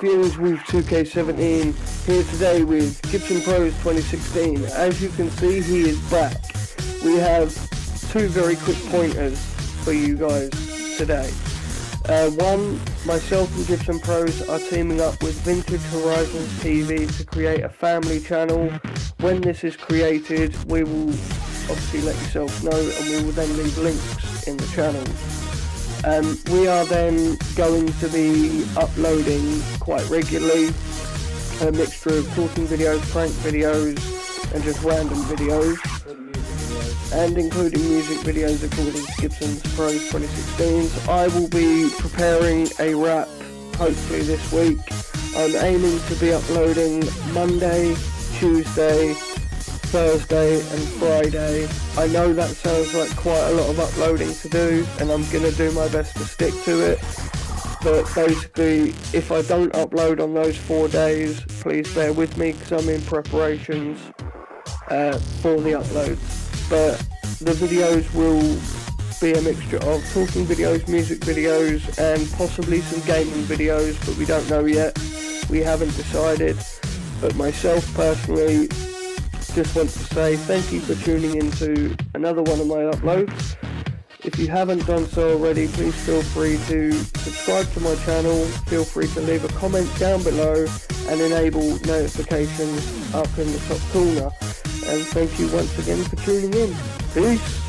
Champions with 2K17, here today with Gibson Pros 2016. As you can see, he is back. We have two very quick pointers for you guys today. One, myself and Gibson Pros are teaming up with Vintage Horizons TV to create a family channel. When this is created, we will obviously let yourself know, and we will then leave links in the channel. We are then going to be uploading quite regularly a mixture of talking videos, prank videos, and just random videos, and including music videos according to Gibson Pros 2016. I will be preparing a wrap hopefully this week. I'm aiming to be uploading Monday, Tuesday, Thursday and Friday. I know that sounds like quite a lot of uploading to do, and I'm going to do my best to stick to it, but basically if I don't upload on those 4 days, please bear with me because I'm in preparations for the uploads. But the videos will be a mixture of talking videos, music videos, and possibly some gaming videos, but we don't know yet. We haven't decided. But myself personally just want to say thank you for tuning into another one of my uploads. If you haven't done so already, please feel free to subscribe to my channel, feel free to leave a comment down below and enable notifications up in the top corner. And thank you once again for tuning in. Peace!